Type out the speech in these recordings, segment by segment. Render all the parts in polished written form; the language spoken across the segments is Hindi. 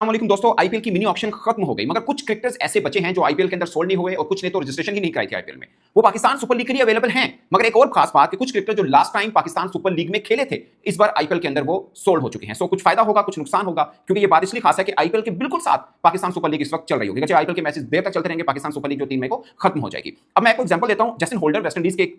अस्सलामुअलैकुम दोस्तों, आईपीएल की मिनी ऑक्शन खत्म हो गई, मगर कुछ क्रिकेटर्स ऐसे बचे हैं जो आईपीएल के अंदर सोल्ड नहीं हुए और कुछ ने तो रजिस्ट्रेशन ही नहीं कराई थी आईपीएल में। वो पाकिस्तान सुपर लीग के लिए अवेलेबल हैं, मगर एक और खास बात कि कुछ क्रिकेटर जो last time Pakistan super league में खेले थे, इस बार आईपीएल के अंदर वो सोल्ड हो चुके हैं। सो कुछ फायदा होगा, कुछ नुकसान होगा, क्योंकि ये बात इसलिए खास है कि आईपीएल के बिल्कुल साथ पाकिस्तान सुपर लीग इस वक्त चल रही होगी। आईपीएल के मैचेस देर तक चलते रहेंगे, पाकिस्तान सुपर लीग जो 3 मई को खत्म हो जाएगी। अब मैं आपको एग्जांपल देता हूं, जैसन होल्डर वेस्ट इंडीज के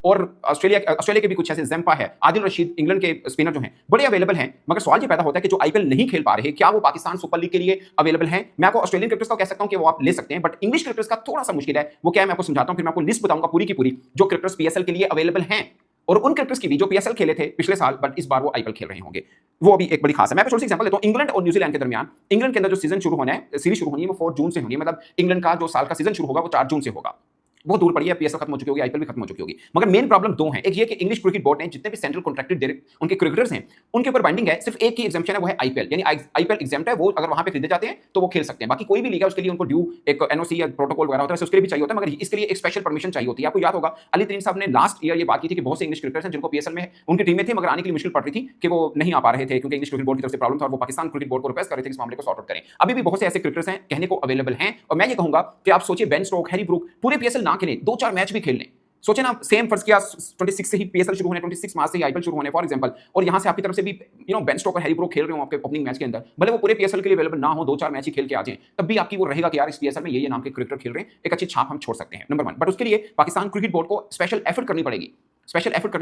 और ऑस्ट्रेलिया के भी कुछ ऐसे ज़म्पा है, आदिल रशीद, इंग्लैंड के स्पिनर जो हैं बड़े अवेलेबल हैं। मगर सवाल ये पैदा होता है कि जो आईपीएल नहीं खेल पा रहे, क्या वो पाकिस्तान सुपर लीग के लिए अवेलेबल हैं? मैं आपको ऑस्ट्रेलियन क्रिकेटर्स का कह सकता हूं कि वो आप ले सकते हैं, बट इंग्लिश क्रिकेटर्स का थोड़ा सा मुश्किल है। वो क्या है मैं आपको समझाता हूं, फिर मैं आपको लिस्ट बताऊंगा पूरी की पूरी जो क्रिकेटर्स पीएसएल के लिए अवेलेबल हैं, और उन क्रिकेटर्स की भी जो पीएसएल खेले थे पिछले साल, बट इस बार वो आईपीएल खेल रहे होंगे। वो भी एक बड़ी खास है। मैं छोटी सी एग्जांपल देता हूं, इंग्लैंड और न्यूजीलैंड के दरमियान, इंग्लैंड के अंदर जो सीजन शुरू होना है, सीरीज शुरू होनी है, वो 4 जून से होनी है। मतलब इंग्लैंड का जो साल का सीजन शुरू होगा वो 4 जून से होगा। बहुत दूर पड़ी है, पीएसएल खत्म हो चुकी होगी, आईपीएल भी खत्म हो चुकी होगी। मगर मेन प्रॉब्लम दो हैं। एक ये कि इंग्लिश क्रिकेट बोर्ड ने जितने भी सेंट्रल कॉन्ट्रैक्टेड डायरेक्ट उनके क्रिकेटर्स हैं, उनके ऊपर बाइंडिंग है। सिर्फ एक ही एग्जाम्पशन है, वो है आईपीएल। यानी आईपीएल एग्जाम्प्ट है, वो अगर वहां पे खरीदे जाते हैं तो वो खेल सकते हैं। बाकी कोई भी लीग है उसके लिए उनको ड्यू एक एनओसी या प्रोटोकॉल वगैरह होता है, उसके लिए भी चाहिए होता है, मगर इसके लिए एक स्पेशल परमिशन चाहिए होती है। आपको याद होगा अली तरीन साहब ने लास्ट ईयर ये बात की थी कि बहुत से इंग्लिश क्रिकेटर्स हैं जिनको पीएसएल में उनकी टीमें थी, मगर आने के लिए मुश्किल पड़ रही थी कि वो नहीं आ पा रहे थे, क्योंकि इंग्लिश क्रिकेट बोर्ड की तरफ से प्रॉब्लम था और वो पाकिस्तान क्रिकेट बोर्ड को रिक्वेस्ट कर रहे थे इस मामले को सॉर्ट आउट करें। अभी भी बहुत से ऐसे क्रिकेटर्स हैं कहने को अवेलेबल हैं, और मैं ये कहूंगा कि आप सोचिए बेन स्टोक, हैरी ब्रूक पूरे पीएसएल ना खेलें, 2-4 मैच भी खेल लें। सोचे ना, सेम फर्ज किया 26 से ही पीएसएल शुरू होने, 26 मार्च से ही आईपीएल शुरू होने फॉर एग्जांपल, और यहां से आपकी तरफ से भी बेन स्टोकर, हैरी ब्रूक खेल रहे हो आपके ओपनिंग मैच के अंदर, भले वो पूरे पीएसएल के लिए अवेलेबल ना हो, 2-4 मैच ही खेल के आ जाएं, तब भी आपकी वो रहेगा कि यार इस पीएसएल में ये नाम के क्रिकेटर खेल रहे हैं, एक अच्छी छाप हम छोड़ सकते हैं, नंबर 1। बट उसके लिए पाकिस्तान क्रिकेट बोर्ड को स्पेशल एफर्ट करनी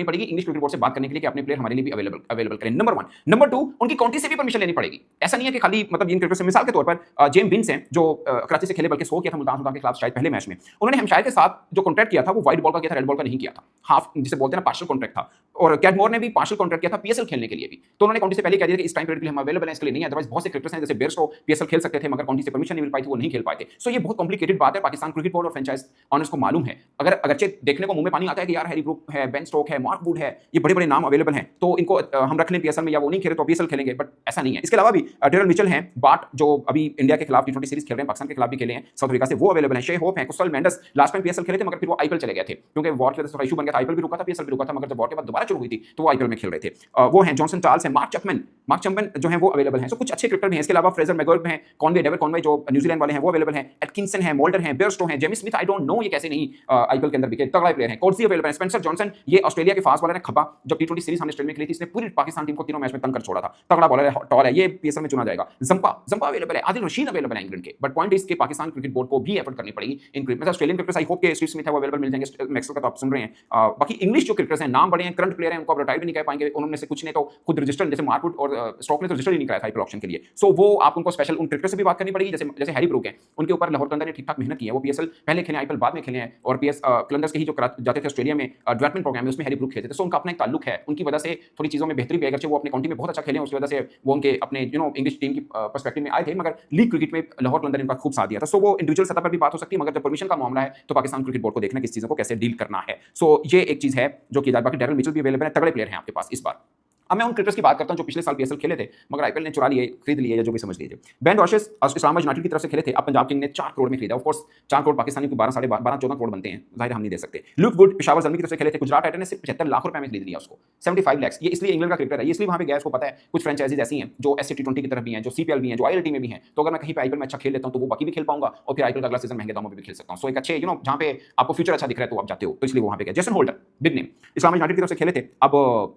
पड़ेगी, इंग्लिश क्रिकेट बोर्ड से बात करने के लिए कि अपने प्लेयर हमारे लिए भी अवेलेबल करें, नंबर 1। नंबर 2, उनकी काउंटी से भी परमिशन लेनी पड़ेगी। ऐसा नहीं है कि खाली मतलब इन क्रिकेटर्स से, मिसाल के तौर पर जेम बिन्स हैं जो कराची से खेले, बल्कि 100 किया था मुल्तान सुल्तान के खिलाफ शायद पहले मैच में। उन्होंने हैम्पशायर के साथ जो कॉन्ट्रैक्ट किया था वो व्हाइट बॉल का किया था, रेड बॉल का नहीं किया था, हाफ जिसे बोलते हैं ना पार्शियल कॉन्ट्रैक्ट था। और कैटमोर ने भी पार्शियल कॉन्ट्रैक्ट किया था पीएसएल खेलने के लिए भी, तो उन्होंने काउंटी से पहले कह दिया कि इस टाइम पीरियड के लिए हम अवेलेबल हैं, इसके लिए नहीं है। अदरवाइज बहुत से क्रिकेटर्स हैं जैसे बेयरस्टो पीएसएल खेल सकते थे, मगर काउंटी से परमिशन नहीं मिल पाई थी, वो नहीं खेल पाए थे। सो ये बहुत कॉम्प्लिकेटेड बात है, पाकिस्तान क्रिकेट बोर्ड और फ्रेंचाइज ऑनर्स को मालूम है। अगरचे देखने को मुंह में पानी आता है कि यार हैरी ब्रूक है, बेन स्टोक है, मार्क वुड है, ये बड़े-बड़े नाम अवेलेबल हैं, तो इनको हम रख लें पीएसएल में, या वो नहीं खेले तो पीएसएल खेलेंगे, बट ऐसा नहीं है। इसके अलावा भी डेरल मिचेल हैं, बाट जो अभी इंडिया के खिलाफ टी20 सीरीज खेल रहे हैं, पाकिस्तान के खिलाफ भी खेले हैं साउथ अफ्रीका से, वो अवेलेबल हैं। शे होप हैं, कुशल मेंडिस लास्ट टाइम पीएसएल खेले थे, मगर फिर वो आईपीएल चले गए थे, क्योंकि वॉर की वजह से इशू बन गया था, आईपीएल भी रुका था, पीएसएल भी रुका था, मगर जब वॉर के बाद दोबारा शुरू हुई थी तो वो आईपीएल में खेल रहे थे। वो हैं जॉनसन चार्ल्स हैं, मार्क चैपमैन जो हैं वो अवेलेबल हैं। सो कुछ अच्छे क्रिकेटर हैं। इसके अलावा फ्रेजर मैगुइर हैं, डेविड कॉनवे जो न्यूजीलैंड वाले हैं वो अवेलेबल हैं, एटकिंसन हैं, मोल्डर हैं, बेयरस्टो हैं, Jamie Smith, I don't know ये कैसे नहीं आईपीएल के अंदर बिके, तगड़ा प्लेयर हैं। कोर्सी अवेलेबल हैं, स्पेंसर जॉनसन, ये ऑस्ट्रेलिया के फास्ट बॉलर हैं, खब्बा, जब टी20 सीरीज हमने ऑस्ट्रेलिया में खेली थी, इसने पूरी पाकिस्तान टीम को तीनों मैच में तंग कर छोड़ा था, तगड़ा बॉलर है, टॉल है, ये पीएसएल में चुना जाएगा। ज़म्पा अवेलेबल है, आदिल रशीद अवेलेबल है इंग्लैंड के। बट पॉइंट इसके पाकिस्तान क्रिकेट बोर्ड को भी एफर्ट करनी पड़ेगी in cricket. Australian cricketers I hope के स्टीव स्मिथ है वो अवेलेबल मिल जाएंगे, मैक्सवेल का तो आप सुन रहे हैं। बाकी इंग्लिश जो क्रिकेटर्स हैं, नाम बड़े हैं, करंट प्लेयर हैं, उनको आप रिटायर भी नहीं कर पाएंगे। उन्होंने से कुछ ने तो खुद रजिस्टर, जैसे मार्क वुड और स्टॉक ने तो रजिस्टर ही नहीं कराया था आईपीएल ऑक्शन के लिए। सो वो आप उनको स्पेशल उन क्रिकेटर्स से भी बात करनी पड़ेगी, जैसे हैरी ब्रूक हैं, उनके ऊपर लाहौर कलंदर ने ठीक-ठाक मेहनत की है, वो पीएसएल पहले खेले, आईपीएल बाद में खेले हैं, और पीएस कलंदर्स के ही जो जाते थे ऑस्ट्रेलिया में डेवलपमेंट प्रोग्राम में, उसमें हैरी ब्रूक खेलते थे। सो उनका अपना एक ताल्लुक है, उनकी वजह से थोड़ी चीजों में बेहतरी भी, अगरचे वो अपने काउंटी में बहुत अच्छा खेले, उसकी वजह से वो उनके अपने इंग्लिश टीम की पर्सपेक्टिव में आए थे, मगर लीग क्रिकेट में लाहौर कलंदर ने उनका खूब साथ दिया था। सो वो इंडिविजुअल सतह पर भी बात हो सकती है, मगर जब परमिशन का मामला है तो पाकिस्तान क्रिकेट बोर्ड को देखना किस चीजों को कैसे डील करना है। सो ये एक चीज है जो कि बाकी डेरल मिचेल भी अवेलेबल है, तगड़े प्लेयर हैं आपके पास इस बार। अब मैं उन क्रिकेटर्स की बात करता हूं जो पिछले साल पीएसएल खेले थे, मगर आईपीएल ने चुरा लिए, खरीद लिए, या जो भी समझ लीजिए। बेन रॉशेस इस्लामाबाद यूनाइटेड की तरफ से खेले थे, अब पंजाब किंग ने 4 करोड़ में खरीदा। ऑफ कोर्स 4 करोड़ पाकिस्तानी को 12, 14 करोड़ बनते हैं, जाहिर हम नहीं दे सकते। लुक वुड पेशावर ज़ल्मी की तरफ से खेले थे, गुजरात टाइटन ने सिर्फ 75 लाख रुपए में खरीद लिया उसको, 75 लाख। ये इसलिए इंग्लैंड का क्रिकेटर है, इसलिए वहां पे गया, उसको पता है कुछ फ्रेंचाइजीज ऐसी हैं जो एससी टी20 की तरफ भी हैं, जो सीपीएल भी हैं, जो आईएलटी में भी हैं, तो अगर मैं कहीं पे आईपीएल में अच्छा खेल लेता हूं तो वो बाकी भी खेल पाऊंगा, और फिर आईपीएल का अगला सीजन महंगे दामों पे भी खेल सकता हूं। सो एक अच्छे जहां पे आपको फ्यूचर अच्छा दिख रहा है तो आप जाते हो, तो इसलिए वहां पे गया। Jason holder big name, Islamabad United की तरफ से खेले थे, अब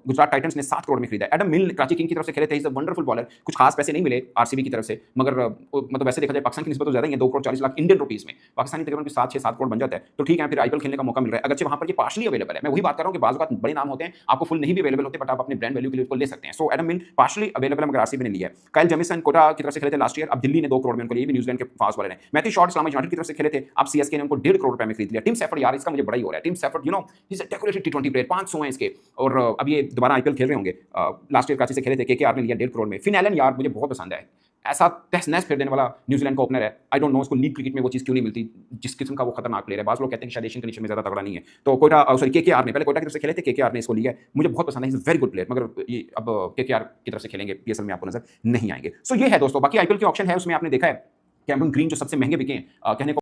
गुजरात टाइटंस ने 7 करोड़ में खरीदा। एडम मिल कराची किंग की तरफ से खेले थे, इज अ वंडरफुल बॉलर, कुछ खास पैसे नहीं मिले आरसीबी की तरफ से, मगर मतलब वैसे देखा जाए पाकिस्तान की निस्बत तो ज्यादा ही है, 2 करोड़ 40 लाख इंडियन रुपीस में, पाकिस्तानी तकरीबन 7 करोड़ बन जाता है, तो ठीक है, फिर आईपीएल खेलने का मौका मिल रहा है। अगरचे वहां पर ये पार्शली अवेलेबल है, मैं वही बात कर रहा हूं कि बाज़ वक्त बड़े नाम होते हैं, आपको फुल नहीं भी अवेलेबल होते, बट आप अपने ब्रांड वैल्यू के लिए उसको ले सकते हैं। सो एडम मिल पार्शली अवेलेबल है, मगर आरसीबी ने लिया है। काइल जेमिसन कोटा की तरफ से खेले थे लास्ट ईयर, अब दिल्ली ने 2 करोड़ में उनको लिए, भी न्यूजीलैंड के फास्ट बॉलर हैं। मैथ्यू शॉर्ट इस्लामाबाद यूनाइटेड की तरफ से खेले थे, अब सीएसके ने उनको 1.5 करोड़ रुपए में खरीद लिया। टीम सेफर्ड, यार इसका मुझे बड़ा ही हो रहा है, team shepherd he is a decorated T20 player, 500 हैं इसके, और अब ये दोबारा आईपीएल खेल रहे होंगे। लास्ट ईयर कराची से खेले थे, केकेआर ने लिया 1.5 करोड़ में। फिन एलन यार मुझे बहुत पसंद है, ऐसा तहस नहस फेर देने वाला न्यूजीलैंड का ओपनर है। आई डोंट नो उसको लीग क्रिकेट में वो चीज़ क्यों नहीं मिलती जिस किस्म का वो खतरनाक प्लेयर है। बाज़ लोग कहते हैं कि शायद एशियन कंडीशन में ज़्यादा तगड़ा नहीं है, तो कोयटा सॉरी केकेआर ने, पहले कोयटा की तरफ से खेले थे, केकेआर ने इसको लिया है, मुझे बहुत पसंद है, is a very good player, मगर ये अब केकेआर की तरफ से खेलेंगे पीएसएल में आपको नजर नहीं आएंगे। सो ये है दोस्तों, बाकी आईपीएल के ऑप्शन है उसमें आपने देखा है कैमरन ग्रीन जो सबसे महंगे बिके हैं, कहने को